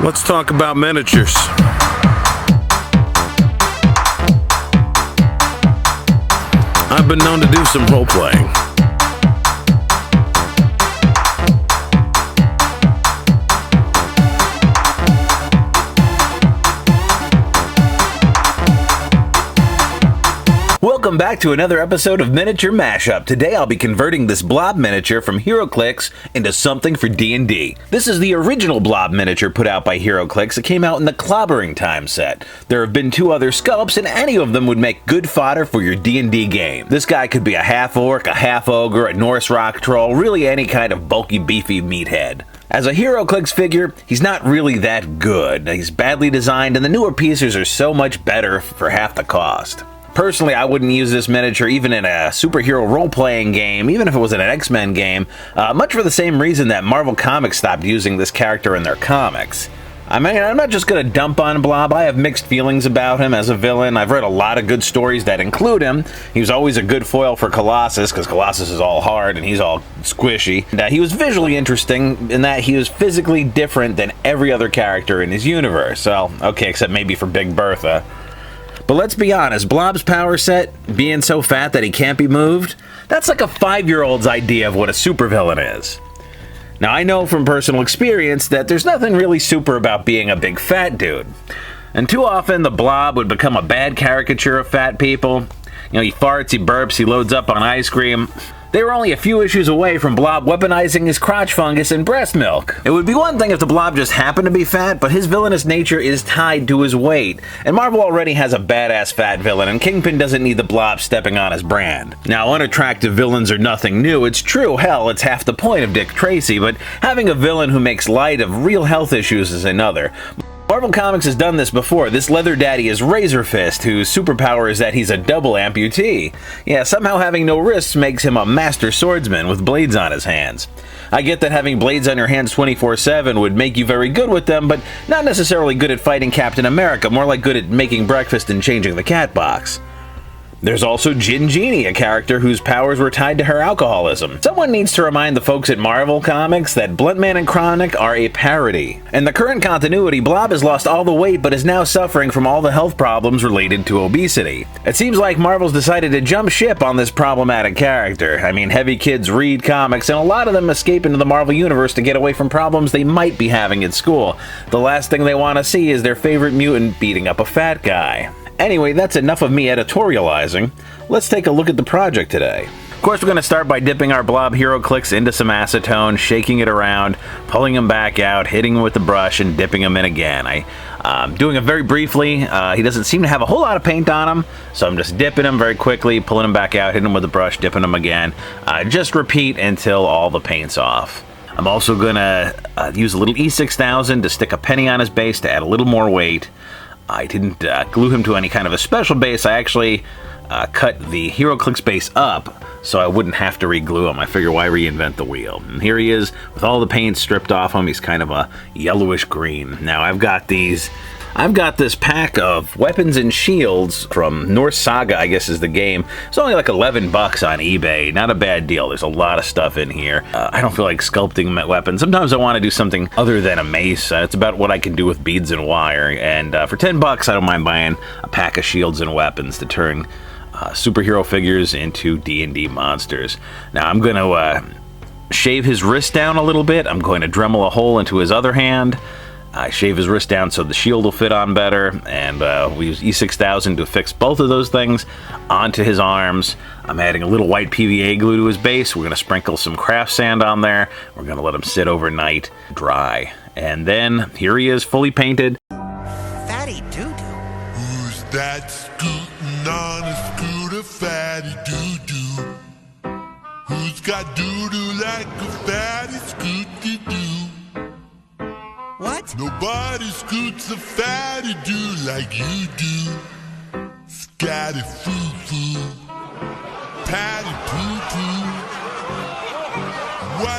Let's talk about miniatures. I've been known to do some role-playing. Welcome back to another episode of Miniature Mashup. Today I'll be converting this Blob miniature from Heroclix into something for D&D. This is the original Blob miniature put out by Heroclix. It came out in the Clobbering Time set. There have been 2 other sculpts, and any of them would make good fodder for your D&D game. This guy could be a half-orc, a half-ogre, a Norse rock troll, really any kind of bulky, beefy meathead. As a Heroclix figure, he's not really that good. He's badly designed, and the newer pieces are so much better for half the cost. Personally, I wouldn't use this miniature even in a superhero role-playing game, even if it was in an X-Men game, much for the same reason that Marvel Comics stopped using this character in their comics. I mean, I'm not just going to dump on Blob. I have mixed feelings about him as a villain. I've read a lot of good stories that include him. He was always a good foil for Colossus, because Colossus is all hard and he's all squishy. And, he was visually interesting in that he was physically different than every other character in his universe. Well, okay, except maybe for Big Bertha. But let's be honest, Blob's power set, being so fat that he can't be moved, that's like a 5-year-old's idea of what a supervillain is. Now, I know from personal experience that there's nothing really super about being a big fat dude. And too often, the Blob would become a bad caricature of fat people. You know, he farts, he burps, he loads up on ice cream. They were only a few issues away from Blob weaponizing his crotch fungus and breast milk. It would be one thing if the Blob just happened to be fat, but his villainous nature is tied to his weight. And Marvel already has a badass fat villain, and Kingpin doesn't need the Blob stepping on his brand. Now, unattractive villains are nothing new. It's true, hell, it's half the point of Dick Tracy, but having a villain who makes light of real health issues is another. Marvel Comics has done this before. This leather daddy is Razor Fist, whose superpower is that he's a double amputee. Yeah, somehow having no wrists makes him a master swordsman with blades on his hands. I get that having blades on your hands 24/7 would make you very good with them, but not necessarily good at fighting Captain America, more like good at making breakfast and changing the cat box. There's also Gin Genie, a character whose powers were tied to her alcoholism. Someone needs to remind the folks at Marvel Comics that Bluntman and Chronic are a parody. In the current continuity, Blob has lost all the weight but is now suffering from all the health problems related to obesity. It seems like Marvel's decided to jump ship on this problematic character. I mean, heavy kids read comics, and a lot of them escape into the Marvel Universe to get away from problems they might be having at school. The last thing they want to see is their favorite mutant beating up a fat guy. Anyway, that's enough of me editorializing. Let's take a look at the project today. Of course, we're going to start by dipping our Blob Heroclix into some acetone, shaking it around, pulling him back out, hitting him with the brush, and dipping him in again. I'm doing it very briefly. He doesn't seem to have a whole lot of paint on him, so I'm just dipping him very quickly, pulling him back out, hitting him with the brush, dipping him again. Just repeat until all the paint's off. I'm also going to use a little E6000 to stick a penny on his base to add a little more weight. I didn't glue him to any kind of a special base. I actually cut the Heroclix base up so I wouldn't have to re-glue him. I figure, why reinvent the wheel? And here he is with all the paint stripped off him. He's kind of a yellowish green. Now I've got this pack of weapons and shields from Norse Saga, I guess is the game. It's only like $11 on eBay. Not a bad deal. There's a lot of stuff in here. I don't feel like sculpting weapons. Sometimes I want to do something other than a mace. It's about what I can do with beads and wire. And for $10, I don't mind buying a pack of shields and weapons to turn superhero figures into D&D monsters. Now I'm going to shave his wrist down a little bit. I'm going to Dremel a hole into his other hand. I shave his wrist down so the shield will fit on better, and we use E6000 to fix both of those things onto his arms. I'm adding a little white PVA glue to his base. We're going to sprinkle some craft sand on there. We're going to let him sit overnight, dry. And then, here he is, fully painted. Fatty doo-doo. Who's that scooting on a scooter, fatty doo-doo? Who's got doo-doo like a fatty scooty-doo? What? Nobody scoots a fatty doo like you do. Scatty foo-foo, patty poo-poo.